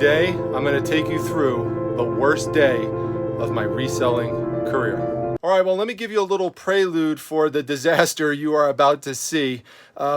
Today, I'm going to take you through the worst day of my reselling career. All right, well, let me give you a little prelude for the disaster you are about to see.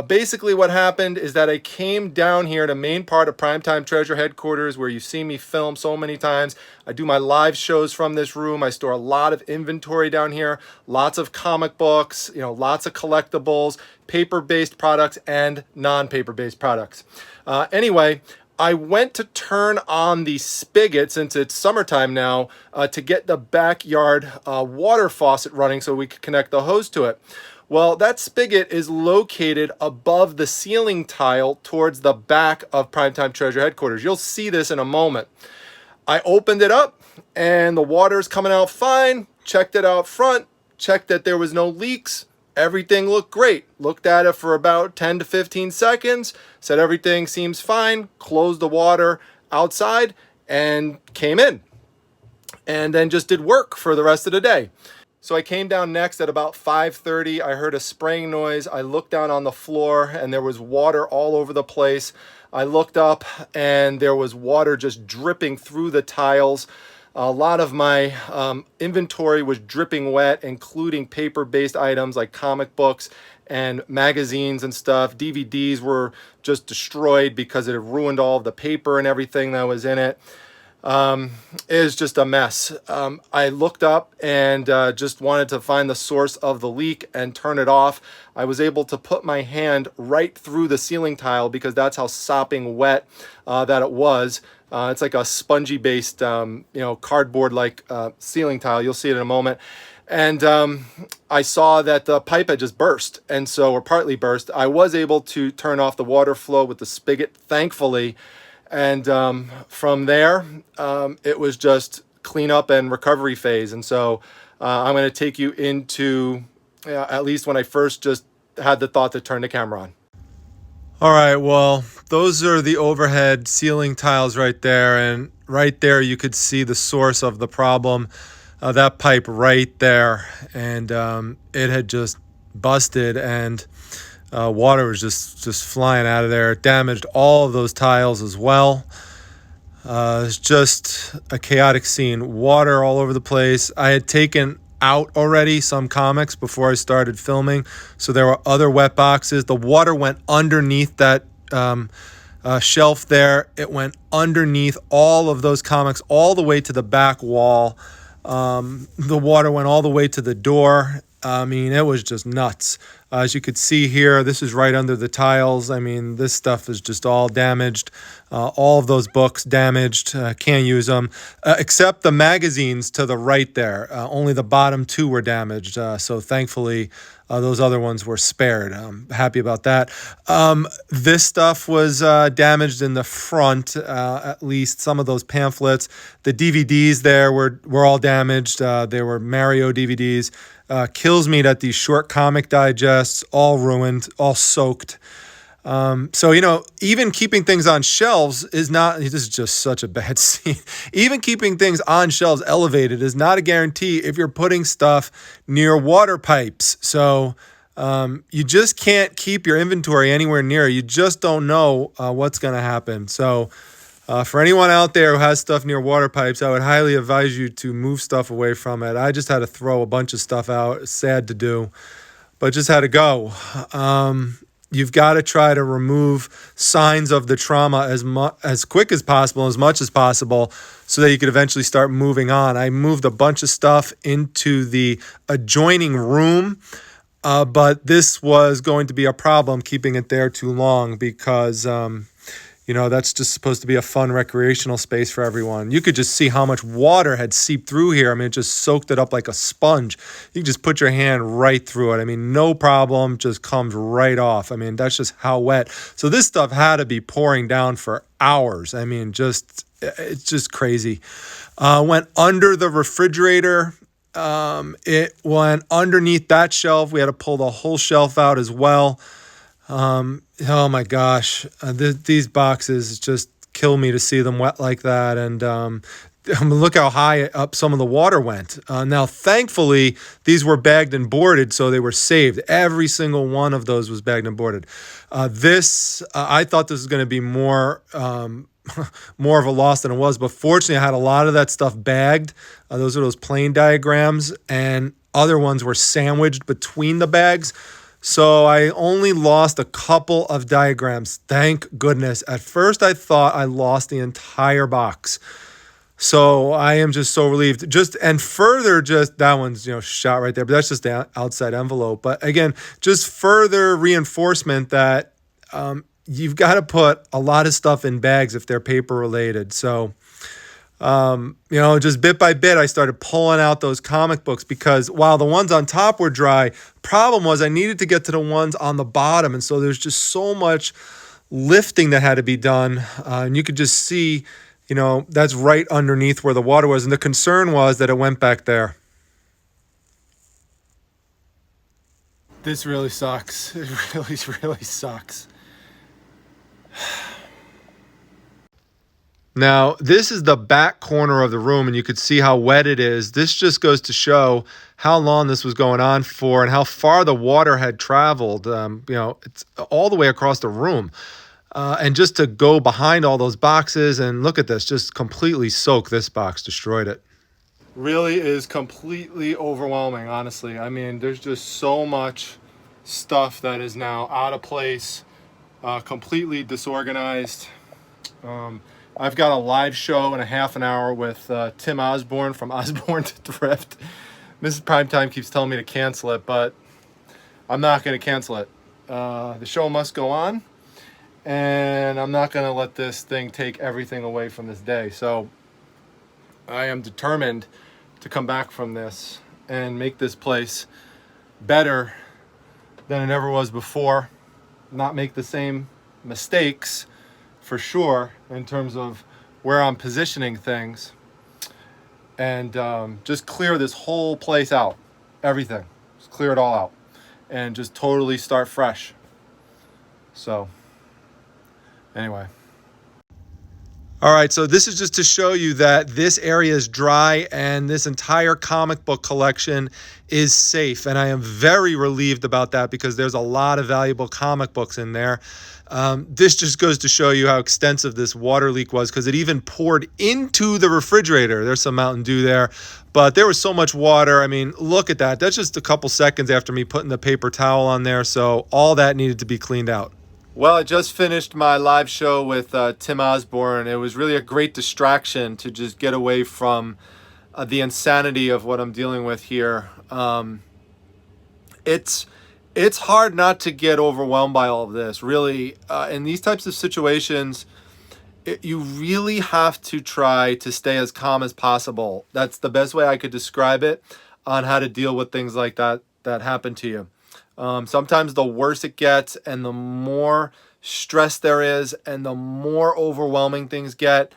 Basically, what happened is that I came down here to main part of Primetime Treasure headquarters, where you've seen me film so many times. I do my live shows from this room. I store a lot of inventory down here, lots of comic books, lots of collectibles, paper-based products, and non-paper-based products. Anyway, I went to turn on the spigot, since it's summertime now, to get the backyard water faucet running so we could connect the hose to it. Well, that spigot is located above the ceiling tile towards the back of Primetime Treasure headquarters. You'll see this in a moment. I opened it up and the water's coming out fine, checked it out front, checked that there was no leaks. Everything looked great. Looked at it for about 10 to 15 seconds, said everything seems fine, closed the water outside, and came in. And then just did work for the rest of the day. So I came down next at about 5:30. I heard a spraying noise. I looked down on the floor and there was water all over the place. I looked up and there was water just dripping through the tiles. A lot of my inventory was dripping wet, including paper-based items like comic books and magazines and stuff. DVDs were just destroyed because it had ruined all of the paper and everything that was in it. It was just a mess. I looked up and just wanted to find the source of the leak and turn it off. I was able to put my hand right through the ceiling tile because that's how sopping wet that it was. It's like a spongy based, cardboard like ceiling tile. You'll see it in a moment. And I saw that the pipe had just burst, or partly burst. I was able to turn off the water flow with the spigot, thankfully. And from there, it was just cleanup and recovery phase. And so I'm going to take you into at least when I first just had the thought to turn the camera on. All right, well, those are the overhead ceiling tiles right there. And right there, you could see the source of the problem, that pipe right there. And it had just busted and water was just flying out of there. It damaged all of those tiles as well. It's just a chaotic scene. Water all over the place. I had taken out already some comics before I started filming, so there were other wet boxes. The water went underneath that shelf there. It went underneath all of those comics all the way to the back wall. The water went all the way to the door. I mean, it was just nuts. As you could see here, this is right under the tiles. I mean, this stuff is just all damaged. All of those books damaged. Can't use them. Except the magazines to the right there. Only the bottom two were damaged. So thankfully, those other ones were spared. I'm happy about that. This stuff was damaged in the front, at least some of those pamphlets. The DVDs there were all damaged. They were Mario DVDs. Kills me that these short comic digests, all ruined, all soaked. So, even keeping things on shelves is not, this is just such a bad scene. Even keeping things on shelves elevated is not a guarantee if you're putting stuff near water pipes. So, you just can't keep your inventory anywhere near. You just don't know what's going to happen. So, for anyone out there who has stuff near water pipes, I would highly advise you to move stuff away from it. I just had to throw a bunch of stuff out. It's sad to do, but just had to go. You've got to try to remove signs of the trauma as quick as possible, as much as possible, so that you could eventually start moving on. I moved a bunch of stuff into the adjoining room, but this was going to be a problem keeping it there too long because that's just supposed to be a fun recreational space for everyone. You could just see how much water had seeped through here. I mean, it just soaked it up like a sponge. You can just put your hand right through it. I mean, no problem, just comes right off. I mean, that's just how wet. So this stuff had to be pouring down for hours. I mean, it's just crazy. Went under the refrigerator. It went underneath that shelf. We had to pull the whole shelf out as well. Oh my gosh, these boxes just kill me to see them wet like that. And look how high up some of the water went. Now, thankfully, these were bagged and boarded, so they were saved. Every single one of those was bagged and boarded. I thought this was going to be more more of a loss than it was, but fortunately, I had a lot of that stuff bagged. Those are those plane diagrams, and other ones were sandwiched between the bags. So I only lost a couple of diagrams. Thank goodness. At first, I thought I lost the entire box. So I am just so relieved. And further, that one's, shot right there, but that's just the outside envelope. But again, just further reinforcement that you've got to put a lot of stuff in bags if they're paper related. So, just bit by bit, I started pulling out those comic books, because while the ones on top were dry, problem was I needed to get to the ones on the bottom. And so there's just so much lifting that had to be done. And you could just see, that's right underneath where the water was. And the concern was that it went back there. This really sucks. It really, really sucks. Now, this is the back corner of the room, and you could see how wet it is. This just goes to show how long this was going on for and how far the water had traveled. It's all the way across the room. And just to go behind all those boxes and look at this, just completely soak this box, destroyed it. Really is completely overwhelming, honestly. I mean, there's just so much stuff that is now out of place, completely disorganized. I've got a live show in a half an hour with Tim Osborne from Osborne to Thrift. Mrs. Primetime keeps telling me to cancel it, but I'm not going to cancel it. The show must go on, and I'm not going to let this thing take everything away from this day. So I am determined to come back from this and make this place better than it ever was before. Not make the same mistakes, for sure, in terms of where I'm positioning things, and just clear this whole place out, everything, just clear it all out, and just totally start fresh. So anyway. All right, so this is just to show you that this area is dry and this entire comic book collection is safe. And I am very relieved about that, because there's a lot of valuable comic books in there. This just goes to show you how extensive this water leak was, because it even poured into the refrigerator. There's some Mountain Dew there, but there was so much water. I mean, look at that. That's just a couple seconds after me putting the paper towel on there. So all that needed to be cleaned out. Well, I just finished my live show with Tim Osborne. It was really a great distraction to just get away from the insanity of what I'm dealing with here. It's hard not to get overwhelmed by all of this. Really, in these types of situations, you really have to try to stay as calm as possible. That's the best way I could describe it on how to deal with things like that happen to you. Sometimes the worse it gets and the more stress there is and the more overwhelming things get,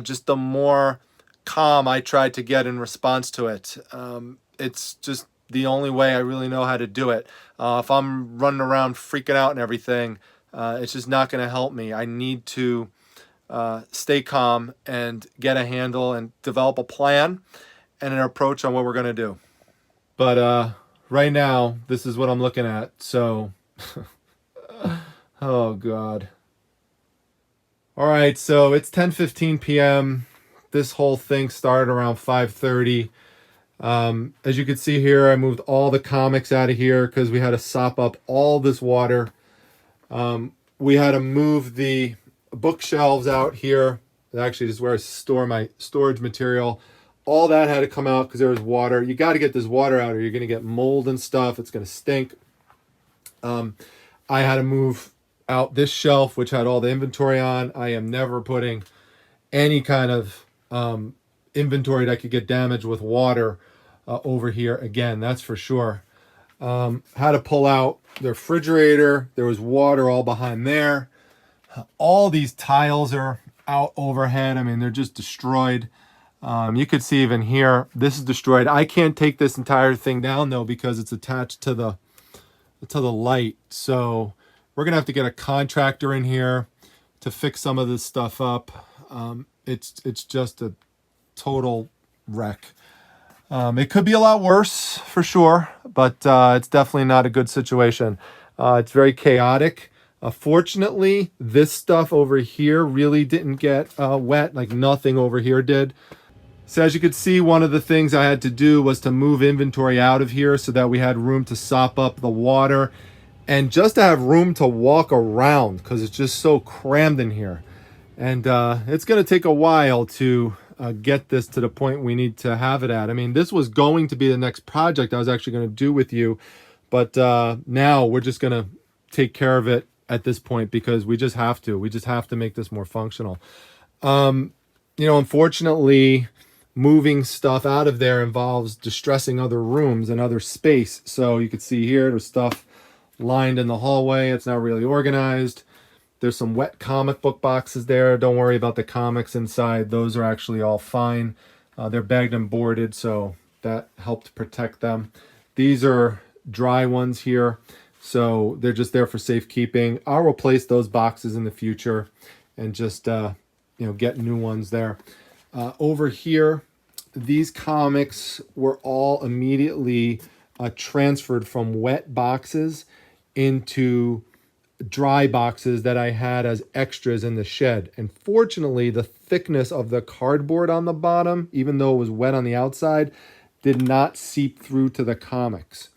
just the more calm I try to get in response to it. It's just the only way I really know how to do it. If I'm running around freaking out and everything, it's just not going to help me. I need to stay calm and get a handle and develop a plan and an approach on what we're going to do. But right now, this is what I'm looking at. So, oh God. All right, so it's 10:15 p.m. This whole thing started around 5:30. As you can see here, I moved all the comics out of here because we had to sop up all this water. We had to move the bookshelves out here. Actually, this is where I store my storage material. All that had to come out because there was water. You got to get this water out or you're going to get mold and stuff. It's going to stink. I had to move out this shelf, which had all the inventory on. I am never putting any kind of inventory that could get damaged with water over here again. That's for sure. Had to pull out the refrigerator. There was water all behind there. All these tiles are out overhead. I mean, they're just destroyed. You could see even here, this is destroyed. I can't take this entire thing down though because it's attached to the light. So we're gonna have to get a contractor in here to fix some of this stuff up. It's just a total wreck. It could be a lot worse for sure, but it's definitely not a good situation. It's very chaotic. Fortunately, this stuff over here really didn't get wet, like nothing over here did. So as you could see, one of the things I had to do was to move inventory out of here so that we had room to sop up the water and just to have room to walk around because it's just so crammed in here. And it's going to take a while to get this to the point we need to have it at. I mean, this was going to be the next project I was actually going to do with you, but now we're just going to take care of it at this point because we just have to. We just have to make this more functional. You know, unfortunately, moving stuff out of there involves distressing other rooms and other space. So you can see here, there's stuff lined in the hallway. It's not really organized. There's some wet comic book boxes there. Don't worry about the comics inside. Those are actually all fine. They're bagged and boarded, so that helped protect them. These are dry ones here, so they're just there for safekeeping. I'll replace those boxes in the future and just you know, get new ones there. Over here, these comics were all immediately transferred from wet boxes into dry boxes that I had as extras in the shed. And fortunately, the thickness of the cardboard on the bottom, even though it was wet on the outside, did not seep through to the comics.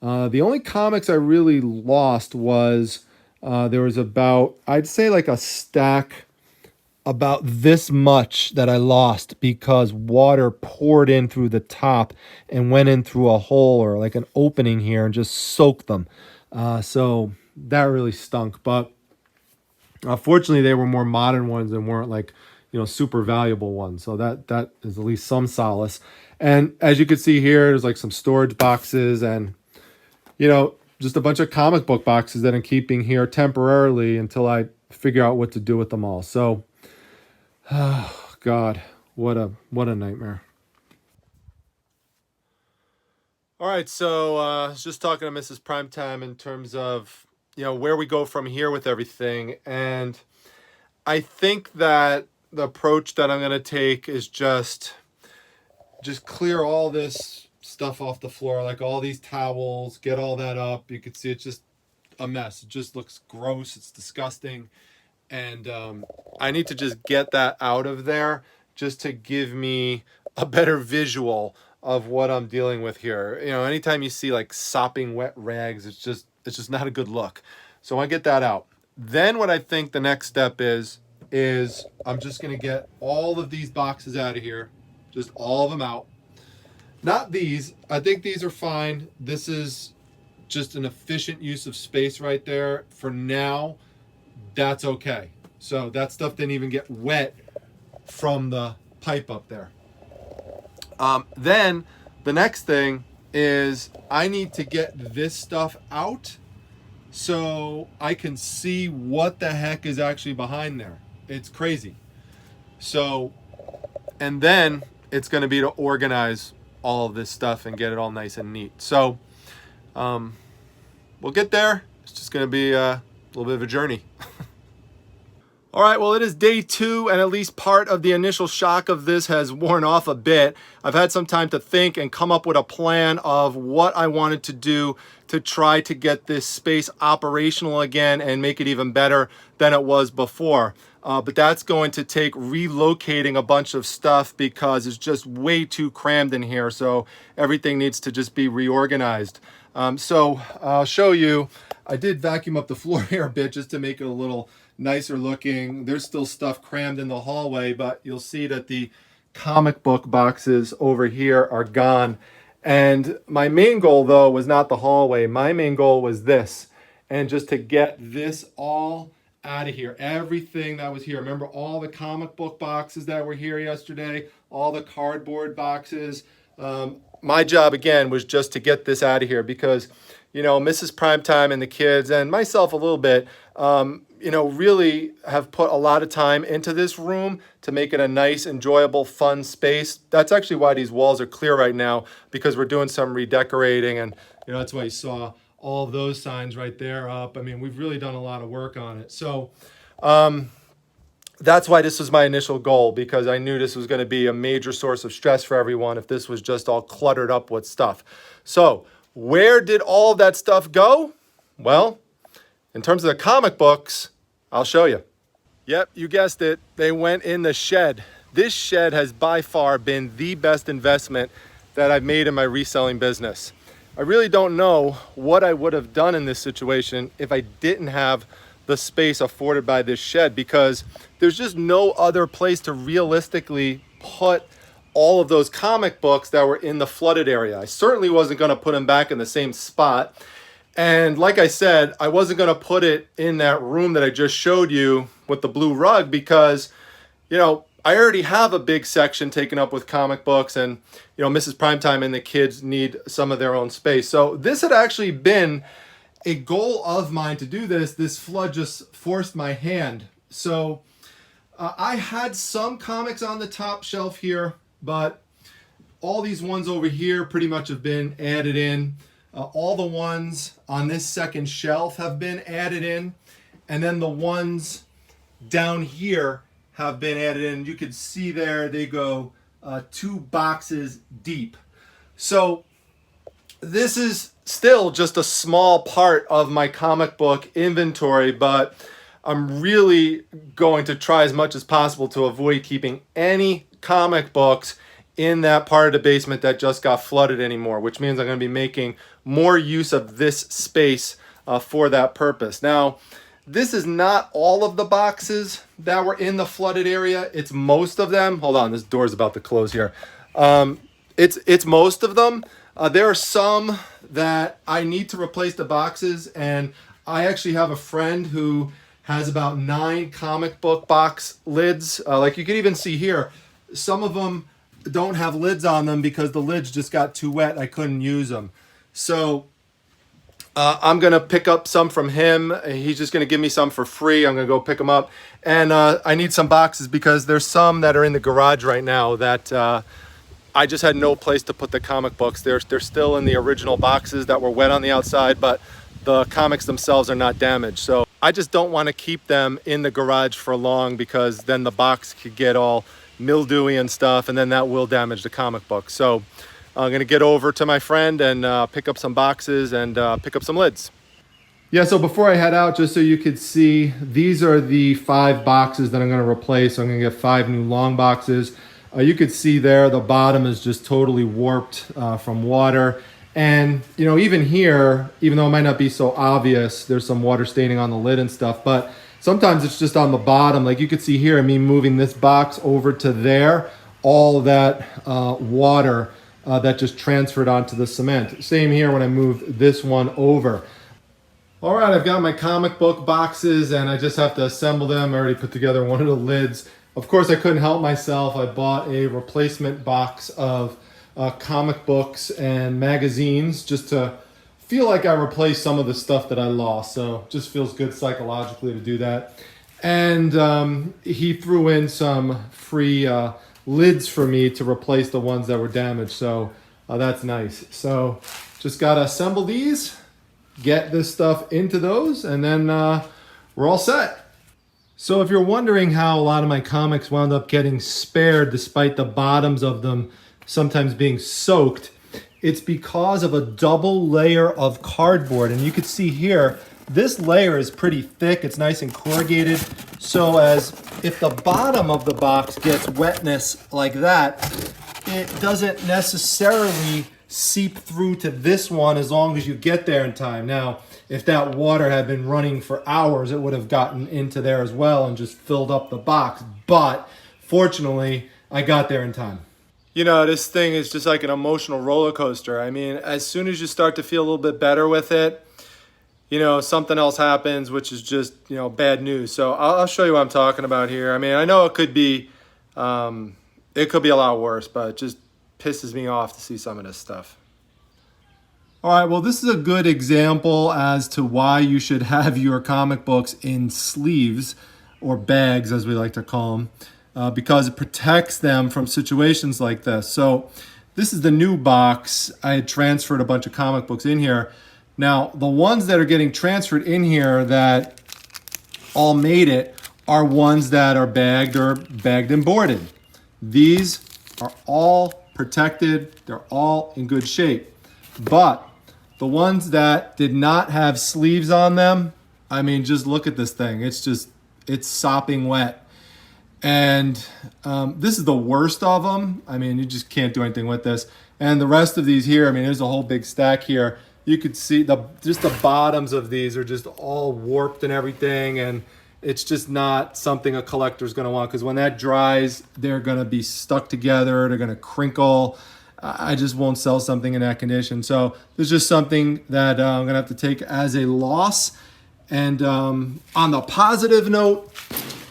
The only comics I really lost was there was about, I'd say like a stack about this much that I lost because water poured in through the top and went in through a hole or like an opening here and just soaked them. So that really stunk. But fortunately, they were more modern ones and weren't like, you know, super valuable ones. So that is at least some solace. And as you can see here, there's like some storage boxes and, you know, just a bunch of comic book boxes that I'm keeping here temporarily until I figure out what to do with them all. So, oh God, what a nightmare. All right, so I was just talking to Mrs. Primetime in terms of, you know, where we go from here with everything. And I think that the approach that I'm going to take is just clear all this stuff off the floor, like all these towels, get all that up. You can see it's just a mess. It just looks gross. It's disgusting. And I need to just get that out of there just to give me a better visual of what I'm dealing with here. You know, anytime you see like sopping wet rags, it's just not a good look. So I get that out. Then what I think the next step is I'm just going to get all of these boxes out of here, just all of them out. Not these. I think these are fine. This is just an efficient use of space right there. For now, that's okay. So that stuff didn't even get wet from the pipe up there. Then the next thing is I need to get this stuff out so I can see what the heck is actually behind there. It's crazy. So, and then it's going to be to organize all of this stuff and get it all nice and neat. So we'll get there. It's just going to be a little bit of a journey. All right, well, it is day 2, and at least part of the initial shock of this has worn off a bit. I've had some time to think and come up with a plan of what I wanted to do to try to get this space operational again and make it even better than it was before. But that's going to take relocating a bunch of stuff because it's just way too crammed in here. So everything needs to just be reorganized. So I'll show you. I did vacuum up the floor here a bit just to make it a little nicer looking. There's still stuff crammed in the hallway, but you'll see that the comic book boxes over here are gone. And my main goal, though, was not the hallway. My main goal was this, and just to get this all out of here. Everything that was here. Remember all the comic book boxes that were here yesterday, all the cardboard boxes. My job, again, was just to get this out of here because, you know, Mrs. Primetime and the kids and myself a little bit, you know, really have put a lot of time into this room to make it a nice, enjoyable, fun space. That's actually why these walls are clear right now, because we're doing some redecorating, and, you know, that's why you saw all of those signs right there up. I mean, we've really done a lot of work on it. So that's why this was my initial goal, because I knew this was going to be a major source of stress for everyone if this was just all cluttered up with stuff. So where did all of that stuff go? Well, in terms of the comic books, I'll show you. Yep, you guessed it. They went in the shed. This shed has by far been the best investment that I've made in my reselling business. I really don't know what I would have done in this situation if I didn't have the space afforded by this shed, because there's just no other place to realistically put all of those comic books that were in the flooded area. I certainly wasn't going to put them back in the same spot. And like I said, I wasn't going to put it in that room that I just showed you with the blue rug, because, you know, I already have a big section taken up with comic books, and, you know, Mrs. Primetime and the kids need some of their own space. So this had actually been a goal of mine to do this. This flood just forced my hand. So I had some comics on the top shelf here, but all these ones over here pretty much have been added in. All the ones on this second shelf have been added in, and then the ones down here have been added in. You can see there they go 2 boxes deep. So this is still just a small part of my comic book inventory, but I'm really going to try as much as possible to avoid keeping any comic books in that part of the basement that just got flooded anymore, which means I'm going to be making more use of this space for that purpose. Now, this is not all of the boxes that were in the flooded area. It's most of them. Hold on, this door's about to close here. It's most of them. There are some that I need to replace the boxes, and I actually have a friend who has about 9 comic book box lids. Like you can even see here, some of them don't have lids on them because the lids just got too wet. I couldn't use them. So I'm going to pick up some from him. He's just going to give me some for free. I'm going to go pick them up. And I need some boxes because there's some that are in the garage right now that I just had no place to put the comic books. They're still in the original boxes that were wet on the outside, but the comics themselves are not damaged. So I just don't want to keep them in the garage for long, because then the box could get all mildewy and stuff, and then that will damage the comic book. So I'm going to get over to my friend and pick up some boxes and pick up some lids. Yeah, so before I head out, just so you could see, these are the 5 boxes that I'm going to replace. So I'm going to get 5 new long boxes. You could see there the bottom is just totally warped from water. And, you know, even here, even though it might not be so obvious, there's some water staining on the lid and stuff, but sometimes it's just on the bottom. Like you could see here, me moving this box over to there, all that water that just transferred onto the cement. Same here when I moved this one over. All right, I've got my comic book boxes and I just have to assemble them. I already put together one of the lids. Of course, I couldn't help myself. I bought a replacement box of comic books and magazines just to feel like I replaced some of the stuff that I lost. So it just feels good psychologically to do that. And he threw in some free lids for me to replace the ones that were damaged. So that's nice. So just got to assemble these, get this stuff into those, and then we're all set. So if you're wondering how a lot of my comics wound up getting spared despite the bottoms of them sometimes being soaked, it's because of a double layer of cardboard. And you can see here, this layer is pretty thick. It's nice and corrugated. So as if the bottom of the box gets wetness like that, it doesn't necessarily seep through to this one as long as you get there in time. Now, if that water had been running for hours, it would have gotten into there as well and just filled up the box. But fortunately, I got there in time. You know, this thing is just like an emotional roller coaster. I mean, as soon as you start to feel a little bit better with it, you know, something else happens, which is just, you know, bad news. So I'll show you what I'm talking about here. I mean, I know it could be a lot worse, but it just pisses me off to see some of this stuff. All right, well, this is a good example as to why you should have your comic books in sleeves, or bags as we like to call them. Because it protects them from situations like this. So this is the new box. I had transferred a bunch of comic books in here. Now, the ones that are getting transferred in here that all made it are ones that are bagged or bagged and boarded. These are all protected. They're all in good shape. But the ones that did not have sleeves on them, I mean, just look at this thing. It's sopping wet. And this is the worst of them. I mean, you just can't do anything with this. And the rest of these here, I mean, there's a whole big stack here. You could see just the bottoms of these are just all warped and everything. And it's just not something a collector's going to want, because when that dries, they're going to be stuck together. They're going to crinkle. I just won't sell something in that condition. So there's just something that I'm going to have to take as a loss. And on the positive note,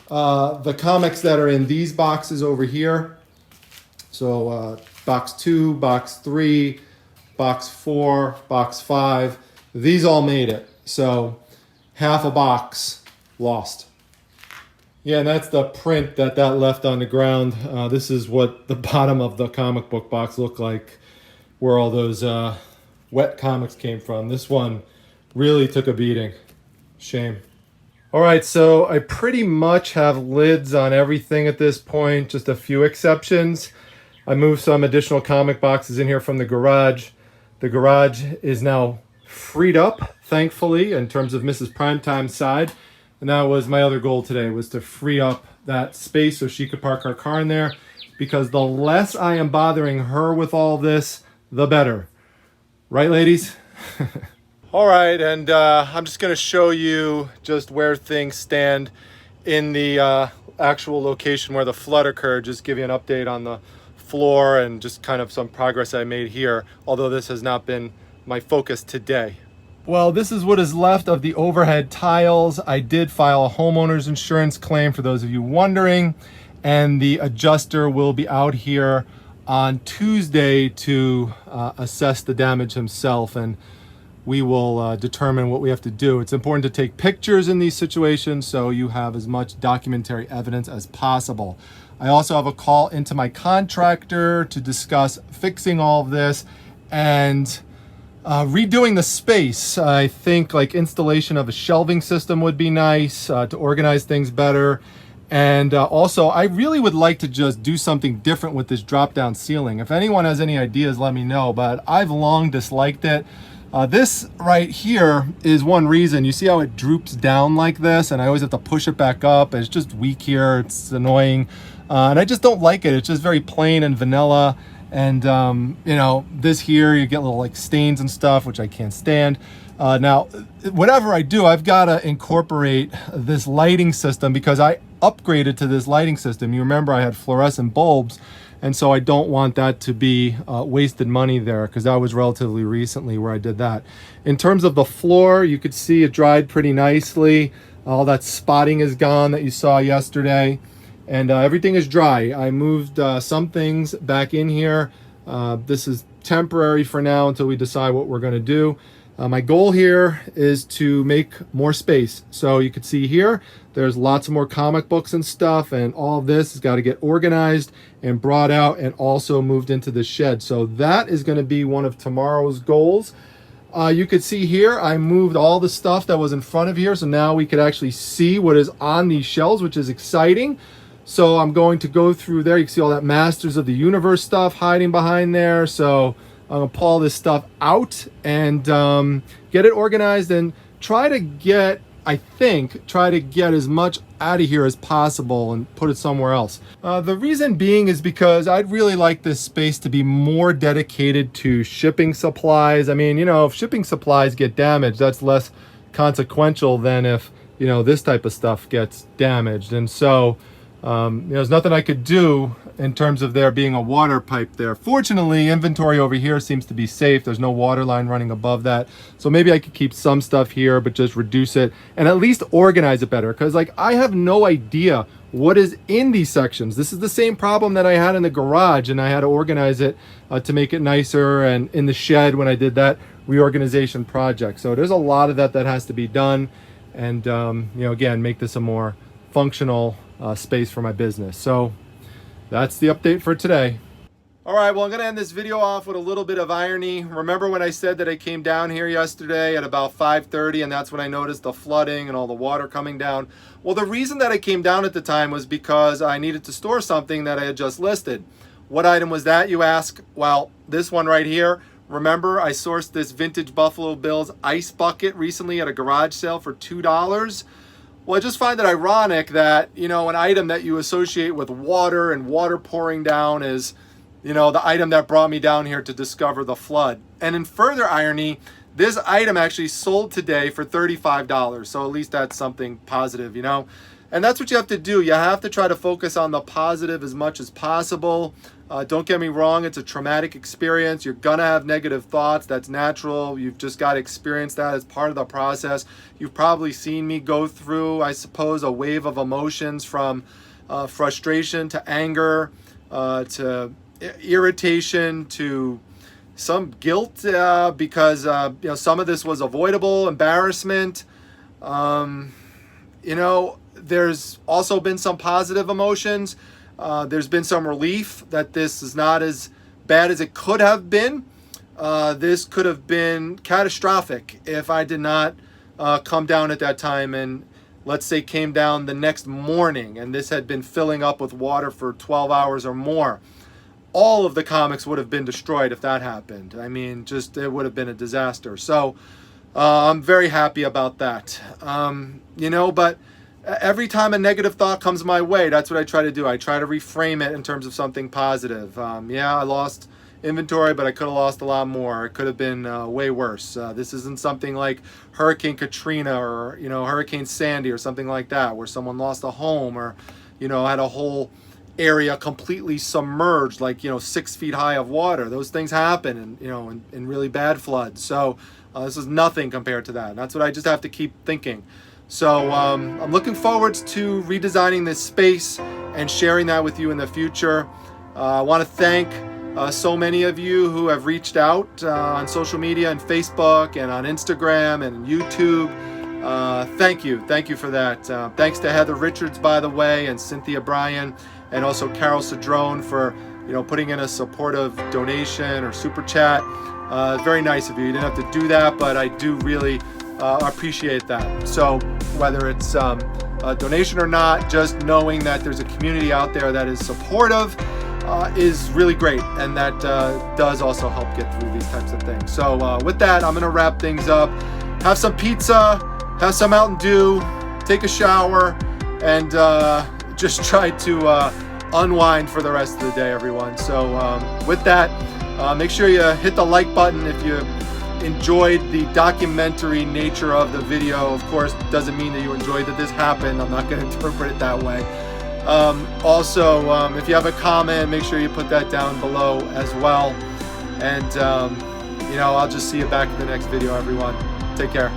the comics that are in these boxes over here, so box 2, box 3, box 4, box 5, these all made it. So half a box lost. Yeah, and that's the print that left on the ground. This is what the bottom of the comic book box looked like, where all those wet comics came from. This one really took a beating. Shame. All right, so I pretty much have lids on everything at this point, just a few exceptions. I moved some additional comic boxes in here from the garage. The garage is now freed up, thankfully, in terms of Mrs. Primetime's side. And that was my other goal today, was to free up that space so she could park her car in there, because the less I am bothering her with all this, the better. Right, ladies? All right, and I'm just going to show you just where things stand in the actual location where the flood occurred. Just give you an update on the floor and just kind of some progress I made here, although this has not been my focus today. Well, this is what is left of the overhead tiles. I did file a homeowner's insurance claim, for those of you wondering, and the adjuster will be out here on Tuesday to assess the damage himself, and we will determine what we have to do. It's important to take pictures in these situations so you have as much documentary evidence as possible. I also have a call into my contractor to discuss fixing all of this and redoing the space. I think like installation of a shelving system would be nice to organize things better. And also, I really would like to just do something different with this drop-down ceiling. If anyone has any ideas, let me know, but I've long disliked it. This right here is one reason. You see how it droops down like this, and I always have to push it back up. It's just weak here. It's annoying. And I just don't like it. It's just very plain and vanilla. And, you know, this here, you get little like stains and stuff, which I can't stand. Now, whatever I do, I've got to incorporate this lighting system, because I upgraded to this lighting system. You remember I had fluorescent bulbs, and so I don't want that to be wasted money there, because that was relatively recently where I did that. In terms of the floor, you could see it dried pretty nicely. All that spotting is gone that you saw yesterday. And everything is dry. I moved some things back in here. This is temporary for now until we decide what we're going to do. My goal here is to make more space. So you can see here, there's lots of more comic books and stuff, and all of this has got to get organized and brought out and also moved into the shed. So that is going to be one of tomorrow's goals. You could see here, I moved all the stuff that was in front of here. So now we could actually see what is on these shelves, which is exciting. So I'm going to go through there. You can see all that Masters of the Universe stuff hiding behind there. So I'm going to pull all this stuff out and get it organized and try to get as much out of here as possible and put it somewhere else. The reason being is because I'd really like this space to be more dedicated to shipping supplies. I mean, you know, if shipping supplies get damaged, that's less consequential than if, you know, this type of stuff gets damaged. And so, you know, there's nothing I could do in terms of there being a water pipe there. Fortunately, inventory over here seems to be safe. There's no water line running above that. So maybe I could keep some stuff here, but just reduce it and at least organize it better. Because like, I have no idea what is in these sections. This is the same problem that I had in the garage, and I had to organize it to make it nicer, and in the shed when I did that reorganization project. So there's a lot of that has to be done. And, you know, again, make this a more functional space for my business. So that's the update for today. All right, well, I'm going to end this video off with a little bit of irony. Remember when I said that I came down here yesterday at about 5:30, and that's when I noticed the flooding and all the water coming down? Well, the reason that I came down at the time was because I needed to store something that I had just listed. What item was that, you ask? Well, this one right here. Remember, I sourced this vintage Buffalo Bills ice bucket recently at a garage sale for $2. Well, I just find it ironic that, you know, an item that you associate with water and water pouring down is, you know, the item that brought me down here to discover the flood. And in further irony, this item actually sold today for $35. So at least that's something positive, you know. And that's what you have to do. You have to try to focus on the positive as much as possible. Don't get me wrong, it's a traumatic experience. You're gonna have negative thoughts. That's natural. You've just got to experience that as part of the process. You've probably seen me go through, I suppose, a wave of emotions from frustration to anger to irritation to some guilt because you know, some of this was avoidable, embarrassment. You know, there's also been some positive emotions. There's been some relief that this is not as bad as it could have been. This could have been catastrophic if I did not come down at that time and, let's say, came down the next morning and this had been filling up with water for 12 hours or more. All of the comics would have been destroyed if that happened. I mean, just it would have been a disaster. So I'm very happy about that. You know, but every time a negative thought comes my way, that's what I try to do. I try to reframe it in terms of something positive. Yeah, I lost inventory, but I could have lost a lot more. It could have been way worse. This isn't something like Hurricane Katrina or, you know, Hurricane Sandy or something like that, where someone lost a home or, you know, had a whole area completely submerged, like, you know, 6 feet high of water. Those things happen, and you know, in really bad floods. So this is nothing compared to that. And that's what I just have to keep thinking. So I'm looking forward to redesigning this space and sharing that with you in the future. I want to thank so many of you who have reached out on social media and Facebook and on Instagram and YouTube. Thank you for that. Thanks to Heather Richards, by the way, and Cynthia Bryan, and also Carol Cedrone for, you know, putting in a supportive donation or super chat. Very nice of you. You didn't have to do that, but I do really appreciate that. So whether it's a donation or not, just knowing that there's a community out there that is supportive is really great, and that does also help get through these types of things. So with that, I'm gonna wrap things up. Have some pizza, have some Mountain Dew, take a shower, and just try to unwind for the rest of the day, everyone. So with that, make sure you hit the like button if you enjoyed the documentary nature of the video. Of course, doesn't mean that you enjoyed that this happened. I'm not going to interpret it that way. Also, if you have a comment, make sure you put that down below as well. And, you know, I'll just see you back in the next video, everyone. Take care.